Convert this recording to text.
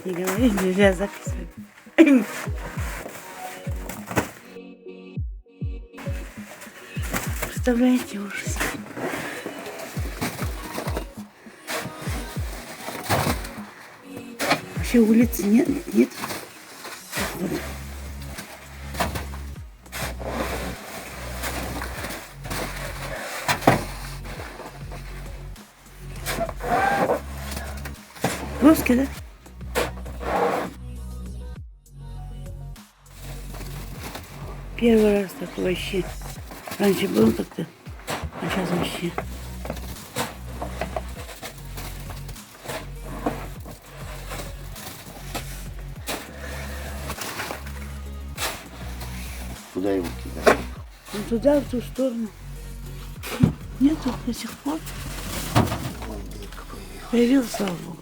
Не говори, нельзя записывать. Представляете, ужас. Вообще улицы нет. Вот. Плоский, да? Первый раз такой вообще. Раньше был как-то, а сейчас вообще. Куда его кидать? Ну, туда, в ту сторону. Нету до сих пор. Появился, слава богу.